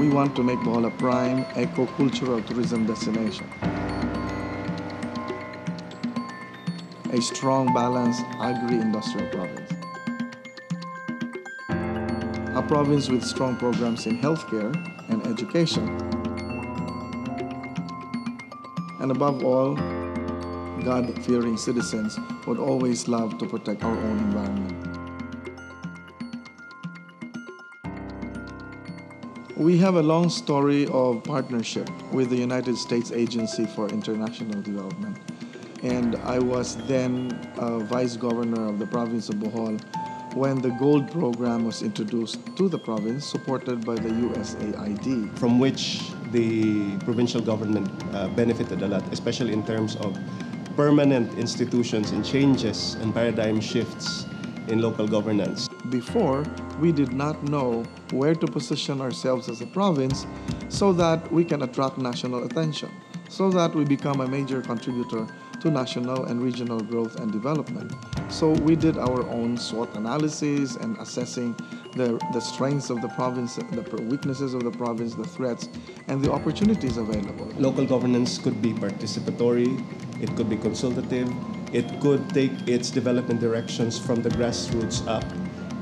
We want to make Bohol a prime eco-cultural tourism destination. A strong, balanced agri-industrial province. A province with strong programs in healthcare and education. And above all, God-fearing citizens would always love to protect our own environment. We have a long story of partnership with the United States Agency for International Development. And I was then Vice Governor of the province of Bohol when the GOLD program was introduced to the province, supported by the USAID. From which the provincial government benefited a lot, especially in terms of permanent institutions and changes and paradigm shifts in local governance. Before, we did not know where to position ourselves as a province so that we can attract national attention, so that we become a major contributor to national and regional growth and development. So we did our own SWOT analysis and assessing the strengths of the province, the weaknesses of the province, the threats, and the opportunities available. Local governance could be participatory, it could be consultative, it could take its development directions from the grassroots up.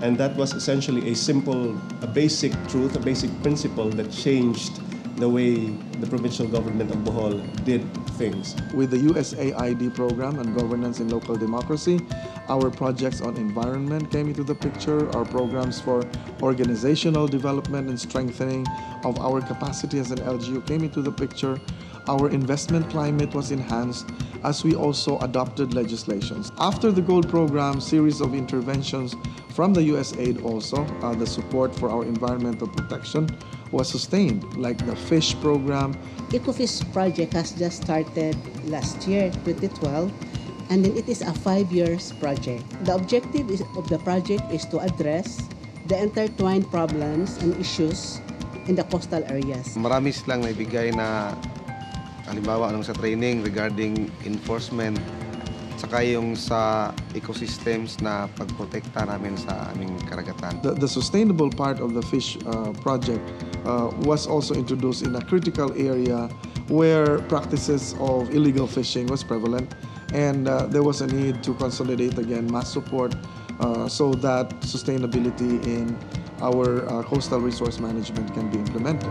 And that was essentially a basic truth, a basic principle that changed the way the provincial government of Bohol did things. With the USAID program and governance in local democracy, our projects on environment came into the picture, our programs for organizational development and strengthening of our capacity as an LGU came into the picture. Our investment climate was enhanced as we also adopted legislations. After the GOLD program, series of interventions from the USAID also, the support for our environmental protection was sustained, like the FISH program. EcoFish project has just started last year, 2012, and then it is a 5-year project. The objective of the project is to address the intertwined problems and issues in the coastal areas. Marami silang naibigay na halimbawa sa training regarding enforcement, saka yung sa ecosystems na pagprotekta namin sa aming karagatan. The sustainable part of the FISH project was also introduced in a critical area where practices of illegal fishing was prevalent, and there was a need to consolidate again mass support so that sustainability in our coastal resource management can be implemented.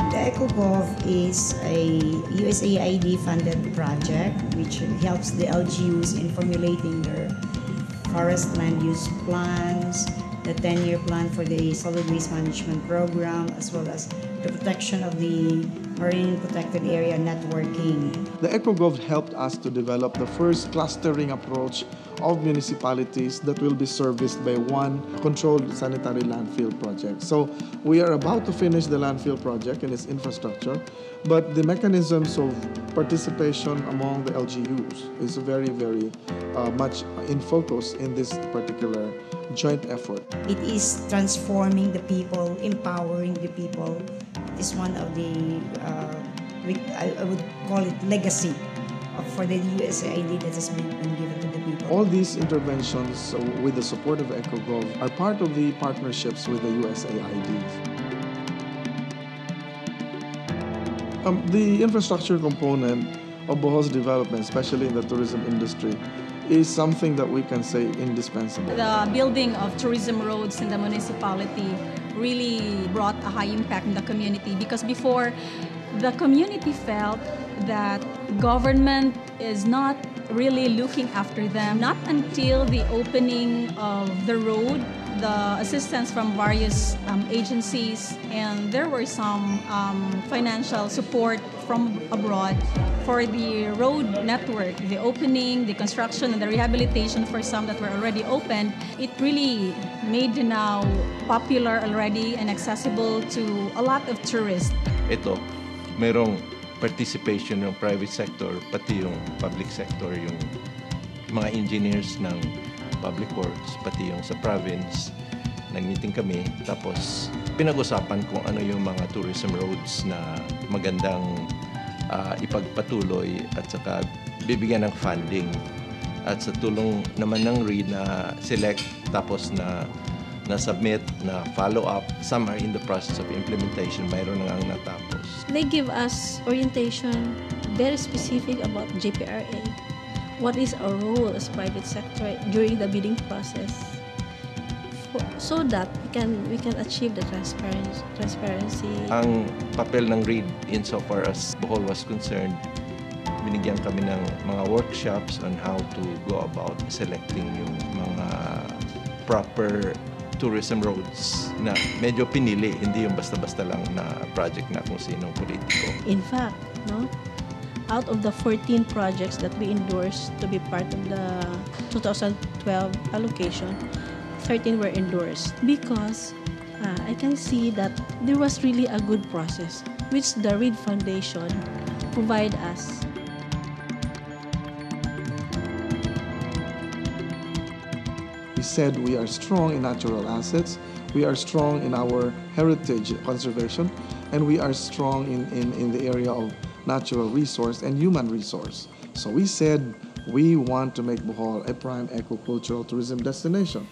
The EcoGov is a USAID-funded project which helps the LGUs in formulating their forest land use plans, the 10-year plan for the solid waste management program, as well as the protection of the marine protected area networking. The EcoGov helped us to develop the first clustering approach of municipalities that will be serviced by one controlled sanitary landfill project. So we are about to finish the landfill project and its infrastructure, but the mechanisms of participation among the LGUs is very, very much in focus in this particular joint effort. It is transforming the people, empowering the people. It is one of the, I would call it legacy for the USAID that has been given to the people. All these interventions with the support of EcoGov are part of the partnerships with the USAID. The infrastructure component of Bohol's development, especially in the tourism industry, is something that we can say indispensable. The building of tourism roads in the municipality really brought a high impact in the community, because before the community felt that government is not really looking after them. Not until the opening of the road, the assistance from various agencies, and there were some financial support from abroad for the road network, the opening, the construction, and the rehabilitation for some that were already opened. It really made now popular already and accessible to a lot of tourists. Ito, merong participation ng private sector, pati yung public sector, yung mga engineers ng public works, pati yung sa province. Nag-meeting kami, tapos pinag-usapan kung ano yung mga tourism roads na magandang ipagpatuloy at saka bibigyan ng funding. At sa tulong naman ng REIT na select tapos na na-submit, na follow-up. Some are in the process of implementation. Mayroon na nga natapos. They give us orientation very specific about JPRA. What is our role as private sector during the bidding process, so that we can achieve the transparency. Ang papel ng READ insofar as Bohol was concerned, binigyan kami ng mga workshops on how to go about selecting yung mga proper tourism roads na medyo pinili, hindi yung basta-basta lang na project na kung sinong politiko. In fact, no, out of the 14 projects that we endorsed to be part of the 2012 allocation, 13 were endorsed because I can see that there was really a good process which the READ Foundation provide us. We said we are strong in natural assets, we are strong in our heritage conservation, and we are strong in the area of natural resource and human resource. So we said we want to make Bohol a prime eco-cultural tourism destination.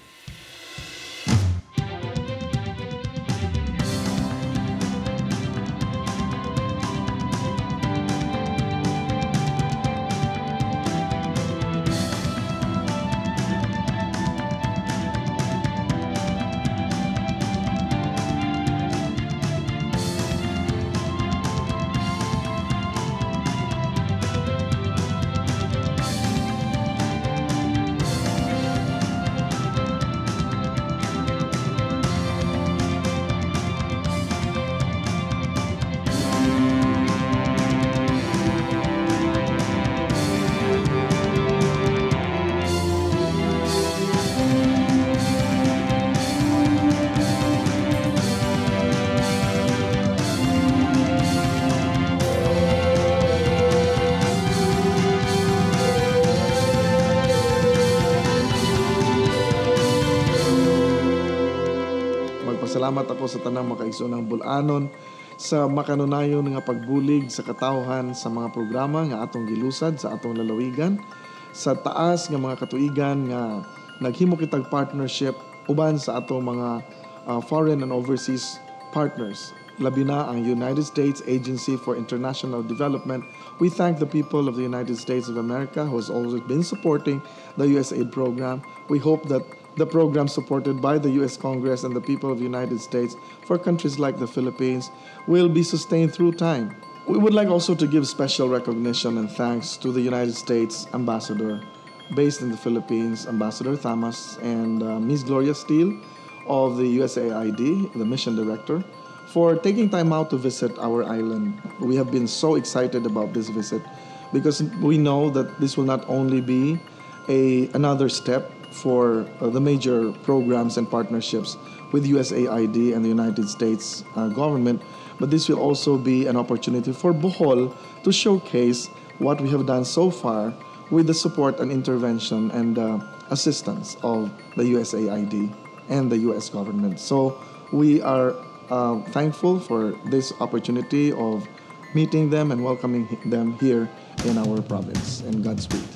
Salamat ako sa tanang makaigsoonang bulanon sa makanunayon nga pagbulig sa katawhan sa mga programa nga atong gilusad sa atong lalawigan, sa taas nga mga katuigan nga naghimo kitag partnership uban sa atong mga foreign and overseas partners. Labi na ang United States Agency for International Development. We thank the people of the United States of America who has always been supporting the USAID program. We hope that the program supported by the U.S. Congress and the people of the United States for countries like the Philippines will be sustained through time. We would like also to give special recognition and thanks to the United States Ambassador based in the Philippines, Ambassador Thamas, and Ms. Gloria Steele of the USAID, the mission director, for taking time out to visit our island. We have been so excited about this visit because we know that this will not only be another step for the major programs and partnerships with USAID and the United States government, but this will also be an opportunity for Bohol to showcase what we have done so far with the support and intervention and assistance of the USAID and the US government. So we are thankful for this opportunity of meeting them and welcoming them here in our province. And Godspeed.